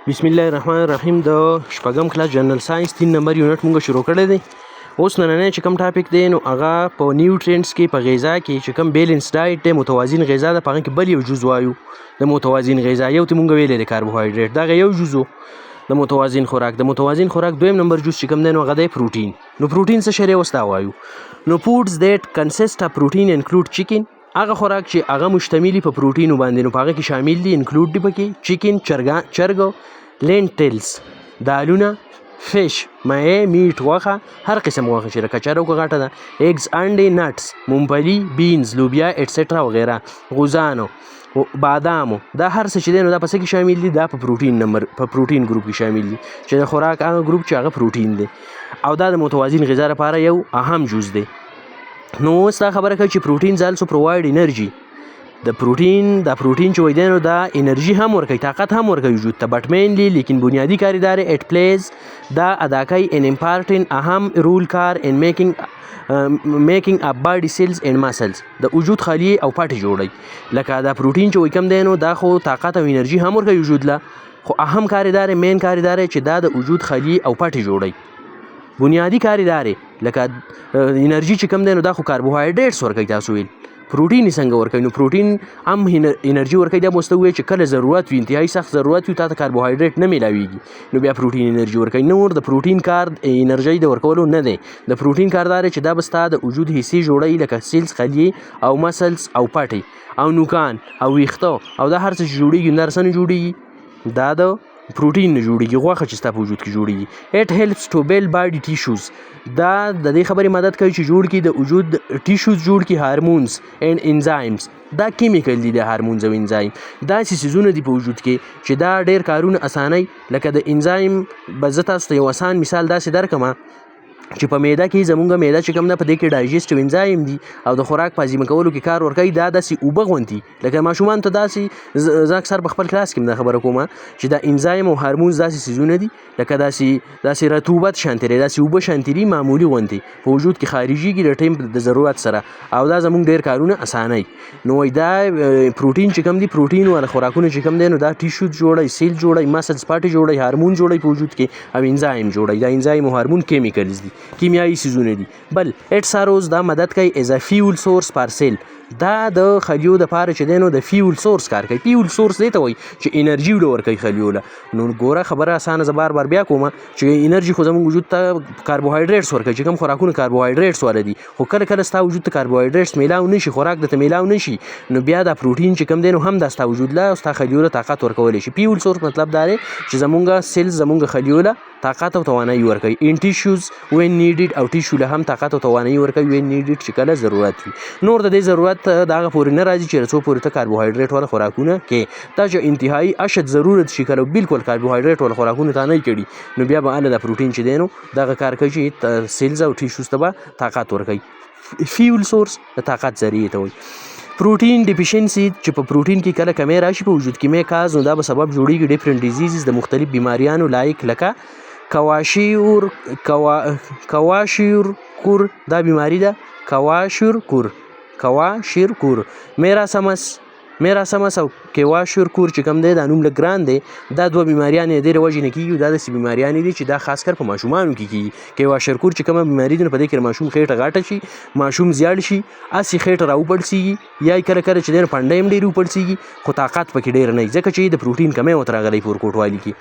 بسم الله الرحمن الرحیم د شپږم کلاس جنرال ساينس 3 نمبر یونټ مونږ شروع کړی دی. اوس نننی چې کوم ټاپک دی نو هغه په نیوټرینټس کې په غذا کې چې کوم بیلنس ډایټ دی متوازن غذا ده، په هغه کې بل یو جز وایو د متوازن غذا. یو ته مونږ ویلې د کاربوهایډریټ، دغه یو جزو د متوازن خوراک. د متوازن خوراک دویم نمبر جز چې کوم دی نو هغه دی پروټین. نو پروټین څه شی وستا وایو؟ نو فودز دیٹ کنسیسټ اف پروټین انکلود چیکن، هغه خوراک چې هغه مشتملي په پروټینو باندې، نو په هغه کې شامل دي انکلود دي پکې چیکن چرګ، لینټلز دالونه، فش مایع، میټ غوښه، هر قسم غوښه چې لکه چرګ غاټه ده، ایگز انډې، نټس مونګفلي، بینز لوبیا اټسټرا وغیره، غوزانو، بادامو، دا هر څه چې دی نو دا په څه کې شامل دي؟ دا په پروټین نمبر په پروټین ګروپ کې شامل دي، چې د خوراک هغه ګروپ چې هغه پروټین دی، او دا د متوازن غذا لپاره یو اهم جز دی. نو اوس دا خبره کوي چې پروټین آلسو پرووایډ انرژي. د پروټین چې وای دی نو دا انرژي هم ورکوي، طاقت هم ورکوي وجود ته، بټ مینلی لیکن بنیادی کاردار اټ پلیز دا ادا کوي ان امپارټنٹ اهم رول کار ان میکینګ اپ باډي سیلز اینڈ مسلز، د وجود خلیې او پټې جوړوي. لکه دا پروټین چې وای کوم دی نو دا خو طاقت او انرژي هم ورکوي وجود له، خو اهم کاردار مین کاردار چې دا د وجود خلیې او پټې جوړوي. بنیادی کاردار لکه انرژي چې کوم دی نو دا خو کاربوهایډریټس ورکوي. تاسو ویل پروټین څنګه ورکوي؟ نو پروټین هم انرژي ورکوي. دا مستوي چې کله ضرورت وي، انتهایی سخت ضرورت وي، تاسو کاربوهایډریټ نه ملاويږي، نو بیا پروټین انرژي ورکوي. نور د پروټین کار انرژي د ورکولو نه دی، د پروټین کاردار چې دا بستا د وجود حصے جوړوي، لکه سیلز، خلیې او مسلز او پټې او نوکان او ویښته، او دا هر څه جوړیږي نرسن جوړیږي، دا د پروټین نه جوړیږي. غوښه چې ستا په وجود کې جوړیږي. اټ هیلپس ټو بیلډ باډي ټیشوز، دا د دې خبرې مدد کوي چې جوړ کړي د وجود ټیشوز، جوړ کړي هارمونز اینڈ انزایمز، دا کیمیکل دي د هارمونز او انزایم، داسې څیزونه دي په وجود کې چې دا ډېر کارونه اسانوي. لکه د انزایم به زه تاسو ته یو اسان مثال داسې درکمه چې په معده کې زمونږ معده چې کوم ده په دې کې ډایجسټیو انزایم دي او د خوراک په هضم کولو کې کار ورکوي. دا داسې اوبه غوندي، لکه ماشومان ته داسې زه اکثر په خپل کلاس کې دا خبره کومه چې دا انزایم او هارمونز داسې څیزونه دي لکه داسې رطوبت شانتي، داسې اوبه شانتي معمولي غوندي په وجود کې خارجيږي د ټیم د ضرورت سره، او دا زمونږ ډېر کارونه اسانوي. نو دا پروټین چې کوم دي، پروټین ولا خوراکونه چې کوم دي نو دا ټیشو جوړوي، سیل جوړوي، مسلز پاټي جوړوي، هارمون جوړوي په وجود کې، او انزایم جوړوي. دا انزایم او هارمون کیمیکلز دي، کیمیایي څیزونه دي. بل اټ ساروز دا مدد کوي ایز ا فیول سورس پر سیل، دا د خلیو د پاره چې دی نو د فیول سورس کار کوي. فیول سورس دی ته وایي چې انرژي ورکوي خلیو له. نو ګوره خبره اسانه، زه بار بیا کومه چې انرژي خو زموږ وجود ته کاربوهایډریټس ورکوي، چې کوم خوراکونه کاربوهایډریټس والا دي، خو کله کله ستا وجود ته کاربوهایډریټس میلاو نشي، خوراک درته میلاو نشي، نو بیا دا پروټین چې کوم دی نو هم دا ستا وجود له او ستا خلیو له طاقت ورکولی شي. فیول سورس مطلب دا دی چې زمونږ سیلز زمونږ خلیو له طاقت او توانایي ورکوي. ان ټیشوز وین نیډډ، او ټیشو له هم طاقت او توانایي ورکوي وین نیډډ چې کله ضرورت وي. نور د دې ضرورت دغه پورې نه راځي چې څو پورې ته کاربوهایډریټ والا خوراکونه کې، دا چې انتهایی اشد ضرورت شي کله بالکل کاربوهایډریټ والا خوراکونه ته نه کړي، نو بیا به اله د پروټین چې دی نو دغه کار کوي چې سیلز او ټیشوز ته به طاقت ورکوي. فیول سورس د طاقت ذریعه ته وایي. پروټین ډیفیشنسي چې په پروټین کې کله کمی راشي په وجود کې مې کاز، نو دا به سبب جوړیږي ډیفرنٹ ډیزیزز د مختلف بیماریانو، لایک لکه کواشیورکور، دا بیماری ده کواشیورکور، میراسمس او کواشیورکور چې کوم دی دا نوم لږ ګران دی. دا دوه بیماریانې ډېرې وجې نه کېږي، دا داسې بیماریانې دي چې دا خاص کر په ماشومانو کې کېږي. کواشیورکور چې کومه بیماري ده نو په دې کې ماشوم خېټه غاټه شي، ماشوم زیړ شي، هسې خېټه راوپړسېږي، یا کله کله چې دی نو پنډه هم ډېرې وپړسېږي، خو طاقت پکې ډېر نه وي، ځکه چې د پروټین کمی ورته راغلی په ورکوټوالي کې،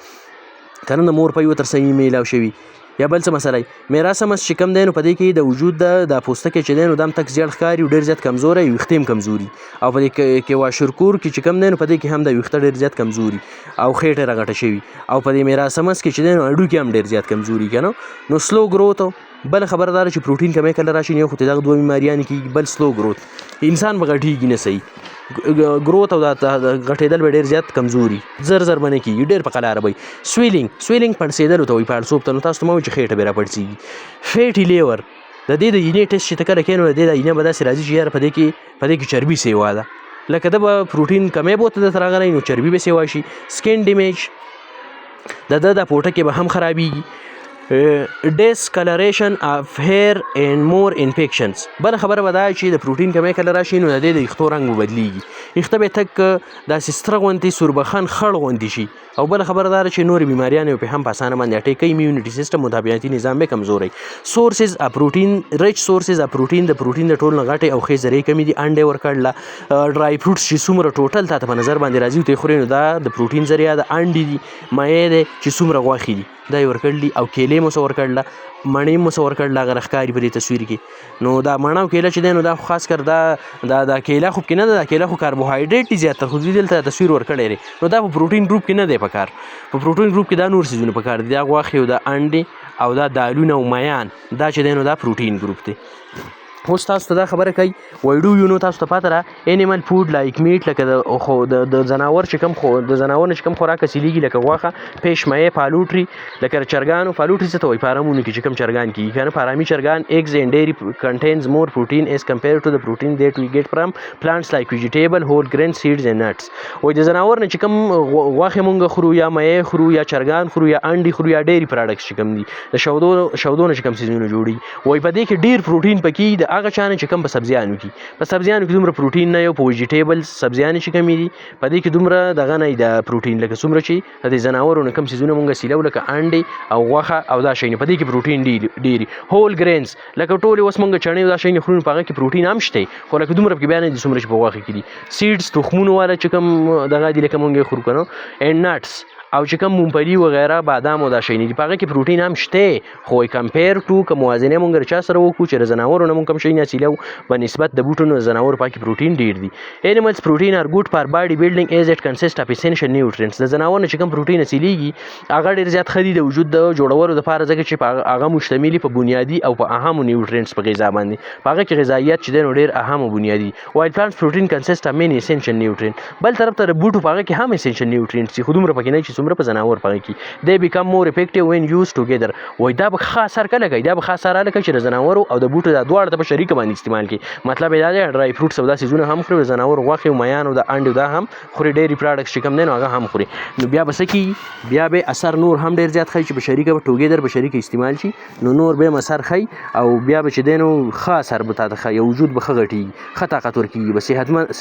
کنه د مور پی ورته صحیح میلاو شوي. یا بل څه مسله میراسمس چې کوم دی نو په دې کې د وجود د پوستکي چې دی نو دا هم تک زیړ ښکاري، ډېر زیات کمزوری، ویښتې هم کمزوري، او په دې کواشیورکور کې چې کوم دی نو په دې کې هم د ویښته ډېر زیات کمزوري او خېټه راغټه شوي، او په دې میراسمس کې چې دی نو هډوکي هم ډېر زیات کمزوري، که نو سلو گروت. بل خبردار چې پروټین کمی کله راشي نه، خو دغه دوه بیماریانې کېږي. بل سلو گروت، انسان به غټېږي نه صحیح، گروت او غټېدل به ډېر زیات کمزوري، زر به نه کېږي، ډېر په قلاره به وي. سویلینګ پړسېدلو ته وایي، پړسوب ته. نو تاسو ته مه وایي چې خېټه به راپړسېږي. فیټي لیور، د دې د اینې ټیسټ چې ته کله کوې نو د دې د اینه به داسې راځي چې یاره په دې کې چربي سیوا ده، لکه ده به پروټین کمی به ورته درته راغلی نو چربي به سیوا شي. سکین ډیمیج، د ده د پوټه کې به هم خرابېږي. discoloration of hair and more infections. بل خبره به دا چې د پروټین کمی کله راشي نو د دې د ویښتو رنګ به بدلیږي، ویښته به تک داسې ستره غوندې سوربخن خړ غوندې شي. او بله خبره دا ده چې نورې بیماریانې پرې هم په اسانه باندې اټیک کوي، ایمیونټي سیسټم مدافعتي نظام به کمزوری. سورسز اف پروټین ریچ سورسز اف پروټین د پروټین د ټول نه غټې او ښې ذرې کمې دي. انډې ورکړله ډرای فروټس چې څومره ټوټل تا ته په نظر باندې راځي ته خورې نو دا د پروټین ذریعه د انډې دي، مایع دی چې څومره غوښې دي دا یې ورکړلي. او کیلې مو څه ورکړله، مڼې مو څه ورکړله، هغه راښکاري په دې تصویر کې. نو دا مڼه او کیله چې دی نو دا خاص کر دا کیله خو پکې نه ده، دا کیله خو کاربوهایډریټ دي زیاتره، خو دوی دلته تصویر ورکړی دی نو دا په پروټین ګروپ کې نه دی په کار. په پروټین ګروپ کې دا نور څیزونه په کار دي، دا غوښې او دا انډې او دا دالونه او میان، دا چې دی نو دا پروټین ګروپ دی. اوس تاسو ته دا خبره کوي وای ډو یو نو تاسو ته پاته را انیمل فود لایک میټ لکه د زناور چې کوم خو د زناور چې کوم خوراک حاصلېږي لکه غوښه، پیش مایع، پالوټري لکه چرګانو. پالوټري څه ته وایي؟ فارمونو کې چې کوم چرګان کېږي که نه، فارمي چرګان. ایګز اینډ ډیری کنټینز مور پروټین ایز کمپیر ټو د پروټین دیټ وی ګیټ فرام پلانټس لایک ویجیټیبل هول ګرین سیډز اینډ نټس. وایي د زناور نه چې کوم غوښې مونږ خورو یا مایع خورو یا چرګان خورو یا انډې خورو یا ډیری پراډکټس چې کوم دي د شودو نه چې کوم څیزونه جوړېږي، وایي په دې کې ډېر پروټین پکې د هغه چا نه چې کوم په سبزیانو کې دومره پروټین نه، یو په ویجیټیبل سبزیانې چې کمې دي په دې کې دومره دغه نه د پروټین لکه څومره چې د زناورو نه کوم څیزونه مونږ سیلو لکه انډې او غوښه او دا شی نه، په دې کې پروټین ډېري. هول ګرینز لکه ټولې اوس مونږ چڼې او دا شی نه خورو په هغه کې پروټین هم شته، خو لکه دومره پکې بیا نه دي څومره چې په غوښې کې دي. سیډز تخمونو والا چې کوم دغه دي لکه مونږ یې خورو که نه، اینډ نټس او چې کوم مونګفلي وغیره بادام او دا شی نه دي په هغه کې پروټین هم شته، خو کمپیر ټو که موازنه مونږ چا سره وکړو چې د زناورو نه مونږ کوم شی نه حاصلوو په نسبت د بوټو نه زناورو پکې پروټین ډېر دي. انیملز پروټین ار ګوډ فار باډي بلډینګ ایز اټ کنسسټ اف اسینشل نیوټرینټس. د زناورو نه چې کوم پروټین حاصلېږي هغه ډېر زیات ښه دي د وجود د جوړولو دپاره، ځکه چې هغه مشتمل په بنیادي او په اهمو نیوټرینټس په غذا باندې، په هغه کې غذاییت چې دی نو ډېر اهم او بنیادي. وایل پلانټس پروټین کنسسټ اف مینی اسینشل نیوټرینټ. بل طرف ته د بوټو په هغه کې هم اسینشل نیوټرینټس دي، خو دومره پکې نه چې څومره په زناور په they become more effective when used together. وای دا به ښه اثر کله کوي؟ دا به ښه اثر هله کوي چې د زناورو او د بوټو دا دواړه ته په شریکه باندې استعمال کړي. مطلب یې دا دی ډرای فروټس او دا څیزونه هم خوري، د زناورو غوښې او میان او د انډې دا هم خوري، ډېرې پراډکټس چې کوم دی نو هغه هم خوري. نو بیا به څه کېږي؟ بیا به اثر نور هم ډېر زیات ښایي چې په شریکه به ټوګیدر په شریکه استعمال شي، نو نور به هم اثر ښایي او بیا به چې دی نو ښه اثر به تا ته ښایي، وجود به ښه غټېږي، ښه طاقت ورکېږي، به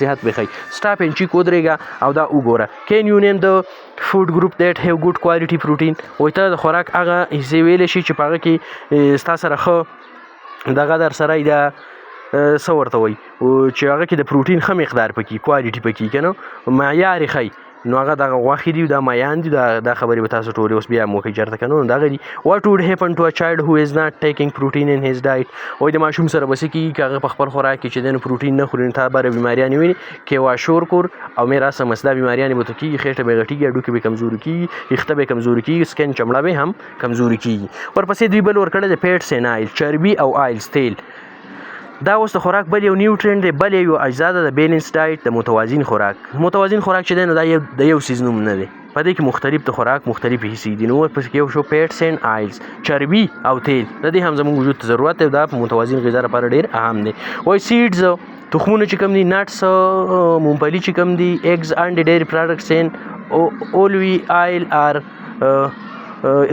صحت به ښایي. سټاپ اینډ چیک ودرېږه او دا وګوره. کین یو نیم د فود ګروپ دیټ هیو ګوډ کوالټي پروټین. وایي ته د خوراک هغه حصې ویلی شي چې په هغه کې ستا سره ښه دغه در سره دا څه ورته وایي چې هغه کې د پروټین ښه مقدار پکې کوالټي پکې که نه معیار یې ښایي، نو هغه دغه غوښې دي دا میان دي، دا خبرې به تاسو ټولې اوس بیا هم وکړئ چېرته که نه نو دغه دي. واټ وډ هیپن ټو ا چایلډ هو از ناټ ټیکنګ پروټین ان هز ډایټ. وایي د ماشوم سره به څه کېږي که هغه په خپل خوراک کې چې دی نو پروټین نه خوري، نو تا بره بیماریانې ویني کواشورکور او میراسمس، دا بیماریانې به ورته کېږي، خېټه به یې غټېږي، هډوکي به یې کمزوري کېږي، ویښته به یې کمزوري کېږي، سکن چمړه به هم کمزوري کېږي. ورپسې دوی بل ورکړی د پیټس اینډ آیل، چربي او آیلز تیل. دا اوس د خوراک بل یو نیوټرینټ دی، بل یو اجزا ده د بیلنس ډایټ، د متوازن خوراک. متوازن خوراک چې دی نو دا د یو څیز نوم نه دی، په دې کې مختلف د خوراک مختلفې حصې دي. نو ورپسې کې یو شو پیټس اینډ آیلز، چربي او تیل، د دې هم زموږ وجود ته ضرورت دی، دا په متوازن غذا لپاره ډېر اهم دی. وایي سیډز تخمونه چې کوم دي، نټس مونګفلي چې کوم دي، ایګز انډې ډېرې پراډکټس اینډ اولوي آیل آر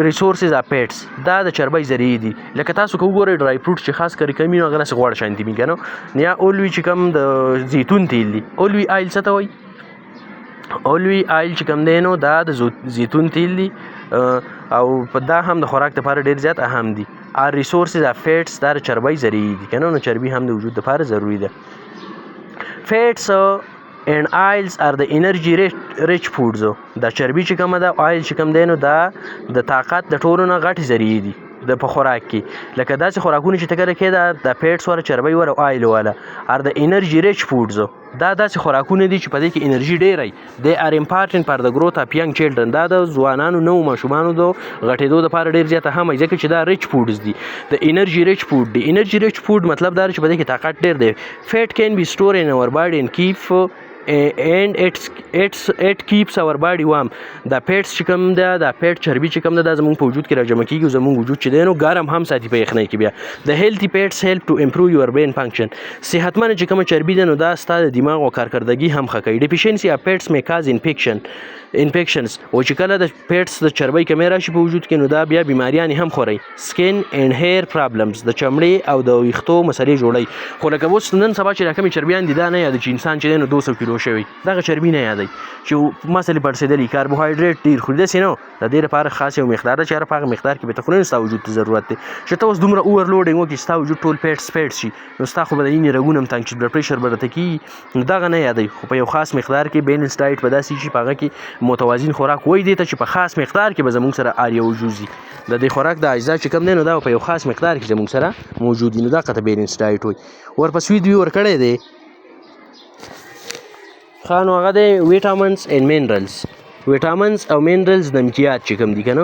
ریسورسز اف پیټس. دا د چربۍ ذریعې دي، لکه تاسو که وګورئ ډرای فروټ چې خاص کر کمي نو هغه داسې غوړ شانتي وي که نه، یا اولوي چې کوم د زیتون تیل دي. اولوي آیل څه ته وایي؟ اولوي آیل چې کوم دی نو دا د زیتون تیل دي او په دا هم د خوراک لپاره ډېر زیات اهم دي. ار ریسورسز اف فیټس دا د چربۍ ذریعې دي که نه، نو چربي هم د وجود لپاره ضروري ده. فیټس and oils are the energy rich foods. دا چربي چې کومه ده، آیل چې کوم دی نو دا د طاقت د ټولو نه غټې ذریعې دي د په خوراک کې. لکه داسې خوراکونه چې ته کله کې د فیټس والا، چربۍ والا او آیل والا are the energy rich foods. دا داسې خوراکونه دي چې په دې کې انرژي ډېره. they are important for the growth of young children. دا د ځوانانو نوو ماشومانو د غټېدو دپاره ډېر زیات اهم وي، ځکه چې دا ریچ فوډز دي، د انرژي ریچ فوډ دي. انرژي ریچ فوډ مطلب دا چې په دې کې طاقت ډېر دی. فیټ کین بي سټور ان اور باډي اینډ کیپ and it keeps our body warm. دا پیټس چې کوم ده دا پیټ چربي چې کوم ده دا زموږ په وجود کې راجمع کیږي او زموږ وجود چې دی نو ګرم هم ساتي په یخنۍ کې. بیا د healthy pets help to improve your brain function. صحتمند چې کومه چربي ده نو دا ستا د دماغ او کارکردګي هم ښه کوي. deficiency of pets may cause infections او چې کله د پیټس د چربۍ کمی راشي په وجود کې نو دا بیا بیماریانې هم خوري. skin and hair problems د چمړې او د ویښتو مسلې جوړوي. خو لکه اوس نن سبا چې دا کومې چربیان دي دا نه یادوي چې انسان چې دی نو 200 کیلو شوی دغه چربي نه یادوي چې مسلې پړسېدلي کاربوهایډریټ ډېر خوري داسې نه د دې لپاره خاص یو مقدار ده چې هر په هغه مقدار کې به ته خورې نو ستا وجود ته ضرورت دی چې ته اوس دومره اوورلوډینګ وکړي چې ستا وجود ټول پیټ شي نو ستا خو به د وینې رګونه هم تنګ شي بلډ پریشر به درته کېږي نو دغه نه یادوي. خو په یو خاص مقدار کې بیلنس ډایټ به داسې شي په هغه کې متوازن خوراک وایي دې ته چې په خاص مقدار کې به زموږ سره آریا وجود وي. د دې خوراک د اجزا چې کوم دی نو دا په یو خاص مقدار کې زموږ سره موجود وي نو دا ته بیلنس ډایټ وایي. ورپسې دوی ورکړی دی ښه نو هغه دی ویټامنز اینډ منرلز. ویټامنز او منرلز نمکیات چې کوم دي که نه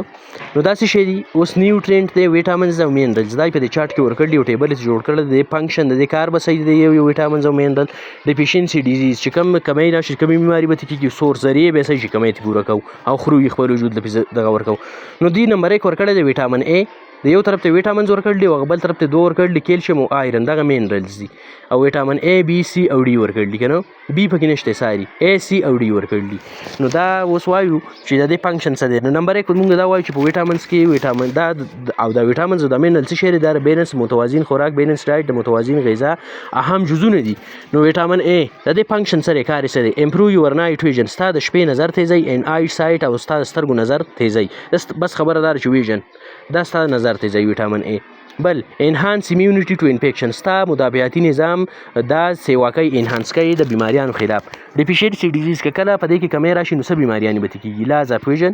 نو داسې شی دي اوس نیوټرینټ دی ویټامنز او منرلز دا یې په دې چارټ کې ورکړي یو ټیبل یې جوړ کړی دی فنکشن د دې کار به صحیح دی یو ویټامنز او منرل. ډیفیشنسي ډیزیز چې کوم کمی راشي کومې بیماري به ترې کېږي سور ذریعې به یې صحیح شي کمی یې پوره کوو او خورو یې خپل وجود له دغه ورکوو. نو دوی نمبر 1 ورکړی دی ویټامن ای د یو طرف ته ویټامنز ورکړي او بل طرف ته 2 ورکړي کیلشیم او آیرن دغه منرلز دي او ویټامن ای بی سی او ډي ورکړي که نه بي پکې نشته ساري ای سی او ډي ورکړي. نو دا اوس وایو چې د دې فنکشن څه دی. نو نمبر 1 موږ دا وایو چې په ویټامنز کې ویټامن دا او دا ویټامنز او دا منرل څه شی دی دا بیلنس متوازن خوراک بیلنس ډایټ د متوازن غذا اهم جزونه دي. نو ویټامن ای د دې فنکشن سره کار یې څه دی امپروو یور نایټ ویژن ستا د شپې نظر تیزوي ان آی سایټ او ستا د سترګو نظر تیزوي بس خبره دار چې ویژن دا ستا نظر تیزوي ویټامن ای. بل انهانس امیونټي ټو انفیکشن ستا مدافعتي نظام دا سیوا کوي انهانس کوي د بیماریانو خلاف. ډیفیشنسي ډیزیز که کله په دې کې کمی راشي نو څه بیماریانې به ترې کېږي لاز اف ویژن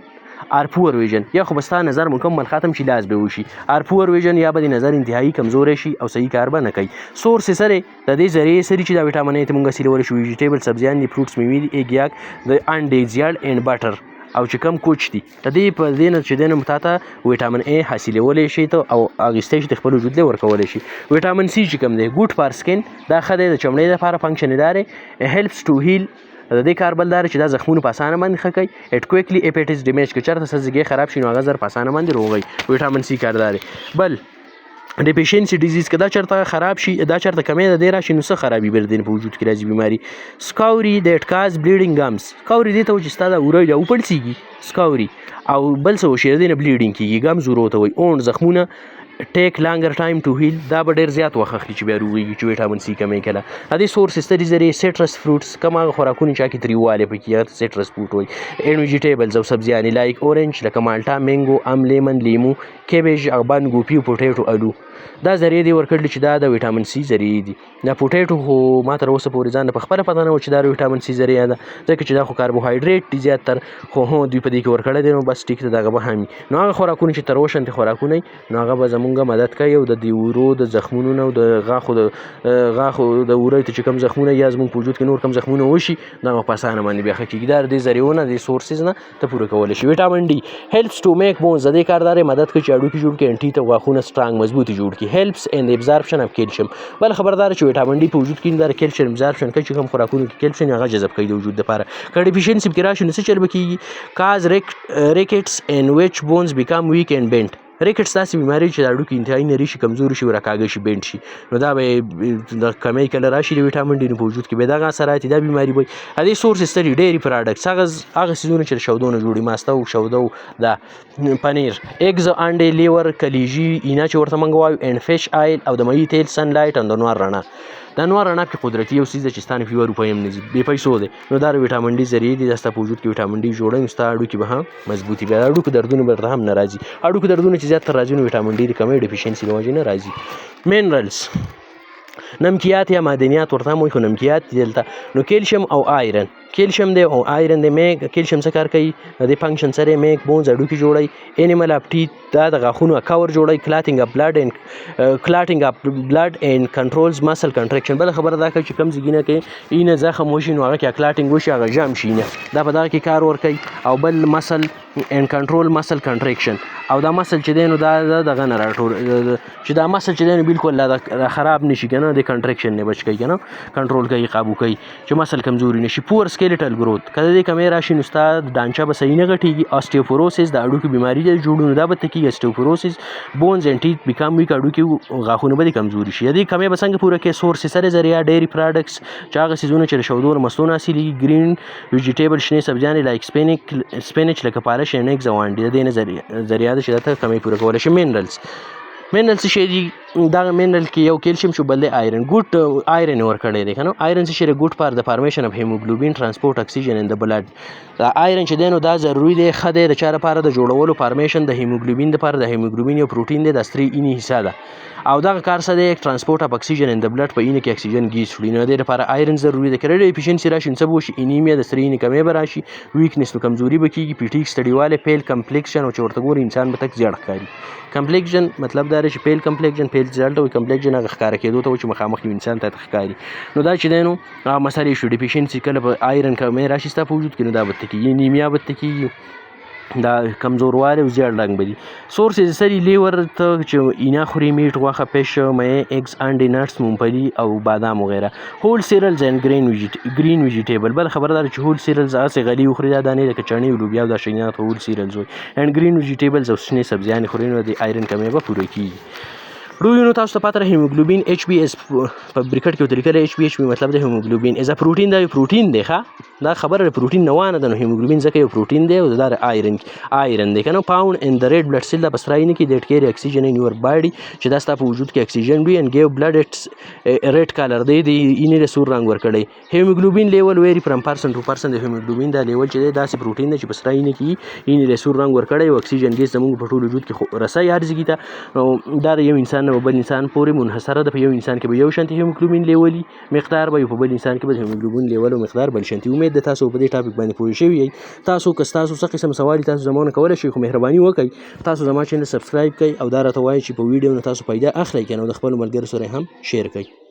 آر پور ویژن یا خو به ستا نظر مکمل ختم شي لاز به وشي آر پور ویژن یا به د نظر انتهایی کمزوری شي او صحیح کار به نه کوي. سورس یې سره د دې ذریعې سري چې دا ویټامن ای ته موږ حاصلولی شو ویجیټیبل سبزیان دي فروټس میوې دي ایګ یاک د انډې زیړ اینډ بټر او چې کم کوچ دي د دې په دې نه چې دی نو تا ته ویټامن ای حاصلولی شي ته او اخیستی شي د خپل وجود لی ورکولی شي. ویټامن سی چې کوم دی ګوډ فار سکن دا ښه دی د چمړۍ لپاره فنکشن یې دا دی هیلپس ټو هیل د دې کار بل دا چې دا زخمونه په اسانه باندې ښه کوي. اټ کویکلی اپیټس ډیمیج که چېرته څه ځګۍ خراب شي نو هغه زر په اسانه باندې روغوي ویټامن سی کار دا دی. بل ډیفیشنسي ډیزیز که دا چېرته خراب شي دا چېرته کمی د دې راشي نو څه خرابي به د دې په وجود کې راځي بیماري. سکاوري دیټ کاز بلیډینګ ګمز سکاوري دې ته وایي چې ستا دا وری دا وپړسېږي سکاوري او بل څه وشي د دې نه بلیډینګ کېږي ګمز ورو ته وایي اونډ زخمونه ټیک لانګر ټایم ټو هیل دا به ډېر زیات وخت اخلي چې بیا روغېږي چې ویټامن سی کمی کله. د دې سورس ستري ذریعې سیټرس فروټس کوم هغه خوراکونه چې هغې تریوالی پکې هغه سیټرس فروټ وایي اینډ ویجیټیبلز او سبزیانې لایک اورنج لکه مالټا مینګو ام لیمن لیمو کیبیج او بند ګوپي او پوټیټو الو دا ذریعې دې ورکړلي چې دا د ویټامن سی ذریعې دي. دا پوټیټو خو ما تر اوسه پورې ځان په خپله پته نه و چې دا ویټامن سی ذریعه ده ځکه چې دا خو کاربوهایډریټ دي زیاتتر خو دوی په دې کې ورکړی دی نو بس ټیک ته دغه به هم وي. نو هغه خوراکونه چې تروشنتې خوراکونه نو هغه به زمونږ مدد کوي او د دې ورو د زخمونو نه او د غاښو د ورۍ ته چې کوم زخمونه یا زمونږ په وجود کې نور کوم زخمونه وشي دا به په اسانه باندې بیا ښه کېږي. دا د دې ذریعو نه د سورسز نه ته پوره کولی شي. ویټامن ډي هیلپس ټو میک بونز د دې کار دا دی مدد کوي چې هډوکي جوړ کړي انټي ته غاښونه سټرانګ مضبوطې جوړ کړي. هیلپس ان ابزارپشن اف کیلشیم بل خبردار چې ویټامن ډي په وجود کې دا کیلشیم ابزارپشن کوي چې کوم خوراکونو کې کیلشیم هغه جذب کوي د وجود لپاره. که ډیفیشنسي پکې راشي نو څه چل به کېږي کاز ریکټس ان ویچ بونز بیکم ویک اینډ بینټ ریکټس داسې بیماري چې د هډوکي انتهایي نري شي کمزوري شي ورکاږه شي بینډ شي نو دا به د کمی کله راشي د ویټامن ډي نو په وجود کې به دغه اثرات دا بیماري وي. د دې سورس ستري ډېري پراډکټس هغه څیزونه چې د شودو نه جوړي ماسته او شودو دا پنیر ایګز انډې لیور کلیجي اینا چې ورته موږ وایو اینډ فش آیل او د ماهي تیل سن لایټ او د نور رڼا دا نور رڼا پکې قدرتي یو څیز ده چې ستا نه فیور روپۍ هم نه ځي بې پیسو دی نو دا د ویټامن ډي ذریعې دي دا ستا په وجود کې ویټامن ډي جوړوي نو ستا هډوکي به هم مضبوطي بیا د هډوکو دردونه به درته هم نه راځي. هډوکو دردونه چې زیاتره راځي نو ویټامن ډي د کمی ډیفیشنسي له وجې نه راځي. منرلز نمکیات یا معدنیات ورته هم وایي خو نمکیات دي دلته نو کیلشیم او آیرن کیلشیم دی او آیرن دی. میک کیلشیم څه کار کوي د فنکشن سره میک بونز هډوکي جوړوي. انیمل اف ټیت دا د غاښونو کور جوړوي. کلاټینګ اف بلډ اینډ کنټرولز مسل کنټریکشن. بله خبره دا کوي چې کوم ځای نه کې اینه زخم وشي نو هغه کې کلاټینګ وشي هغه جام شي نه دا په دغه کې کار ورکوي. او بل مسل اینډ کنټرول مسل کنټریکشن. او دا مسل چې دی نو دا دغه نه راټول چې دا مسل چې دی نو بالکل لا خراب نشي که نه د کنټریکشن نه بچ کوي که نه کنټرول کوي قابو کوي چې مسل کمزوري نشي. پور سکیلیټل گروث که د دې کمی راشي نو ستا ډانچه به صحیح نه غټېږي. اسټیوپوروسس د هډوکو بیماري ده جوړونه دا به ته کېږي. اسټیوپوروسس بونز اینډ ټیت بیکم ویک هډوکي غاښونه به دې کمزوري شي. د دې کمی به څنګه پوره کوي سورسز سره ذریعه ډیری پراډکټس چې هغه څیزونه چې د شودو له مستو نه حاصلېږي. ګرین ویجیټیبل شنې سبزیانې لایک سپینچ لکه پالش اینډ ایګز او انډي د دې نه ذریعه ده چې دا ته کمی پوره کولی شي. منرلز څه شی دي؟ دغه منرل کې یو کیلشیم شو بل دی آیرن. ګوډ آیرن ورکړی دی که نه. آیرن څه شی دی؟ ګوډ فار د فارمیشن اف هیموګلوبین ټرانسپورټ اکسیجن ان د بلډ. دا آیرن چې دی نو دا ضروري دی ښه دی د چا لپاره د جوړولو فارمیشن د هیموګلوبین دپاره. د هیموګلوبین یو پروټین دی د سترې اینې حصه ده او دغه کار څه دی ټرانسپورټ اف اکسیجن ان د بلډ په اینه کې اکسیجن ګیز وړي. نو د دې لپاره آیرن ضروري دی. که ریډ ایفیشنسي راشي نو څه به وشي؟ انیمیا د سترې اینې کمی به راشي. ویکنس نو کمزوري به کېږي. پیټیک ستړیوالی پیل کمپلیکشن او چې ورته ګوري انسان به تک زیړ ښکاري. کمپلیکشن مطلب دا دی چې پیل کمپلیکشن پیل رزلټ وي. کمپلیکشن هغه ښکاره کېدو ته وایي چې مخامخ یو انسان ته ښکاري. نو دا چې دی نو هغه مسالې شو. ډیفیشنسي کله په آیرن کمی راشي ستا په وجود کې نو دا به ته کېږي. انیمیا به ته کېږي. دا کمزوروالی او زیړ رنګ به دي. سورسز سري لیور ته چې اینا خوري میټ غوښه فش مې ایګز انډي نټس مونګفلي او بادام وغیره. هول سیرلز اینډ ګرین ویجیټیبل. بل خبره دا چې هول سیرلز هسې غلي وخوري دا دانې لکه چڼې او لوبیا او دا شیانات هول سیرلز وایي. اینډ ګرین ویجیټیبلز او شنې سبزیانې خوري نو د آیرن کمی به پوره کېږي. نو تاسو ته پته هیموګلوبین ایچ بی اس په بریکټ کې ورته لیکلی. ایچ بی ایچ بی مطلب د هیموګلوبین از ا پروټین. دا یو پروټین دی ښه دا خبره د پروټین نه وانه ده. نو هیموګلوبین ځکه یو پروټین دی او دا آیرن دی که نه. فاوند ان د ریډ بلډ سیل دا په سره اینه کې دیټ کیری اکسیجن ان یور باډي چې دا ستا په وجود کې اکسیجن وي. اینډ ګیو بلډ اټس ریډ کلر دی د اینې د سور رنګ ورکړی. هیموګلوبین لیول ویری فرام پرسن ټو پرسن. د هیموګلوبین دا لیول چې دی داسې پروټین دی چې په سره اینه کې اینې د سور رنګ ورکړی او اکسیجن ګیس زموږ په ټول وجود کې رسوي هر ځای ته. نو دا د یو انسان نه بل انسان پورې منحصره ده. په یو انسان کې به یو شانتي هیموګلوبین لیولي مقدار به په بل انسان کې به هیموګلوبین لیول او مقدار بل شانتي. امید ده تاسو په دې ټاپک باندې پوه شوي یئ. تاسو که ستاسو څه قسم سوال تاسو زما نه کولی شئ خو مهرباني وکړئ تاسو زما چینل سبسکرایب کړئ او دا راته وایئ چې په ویډیو نه تاسو پیدا اخلئ که نه او د خپلو ملګرو سره هم شیر کړئ.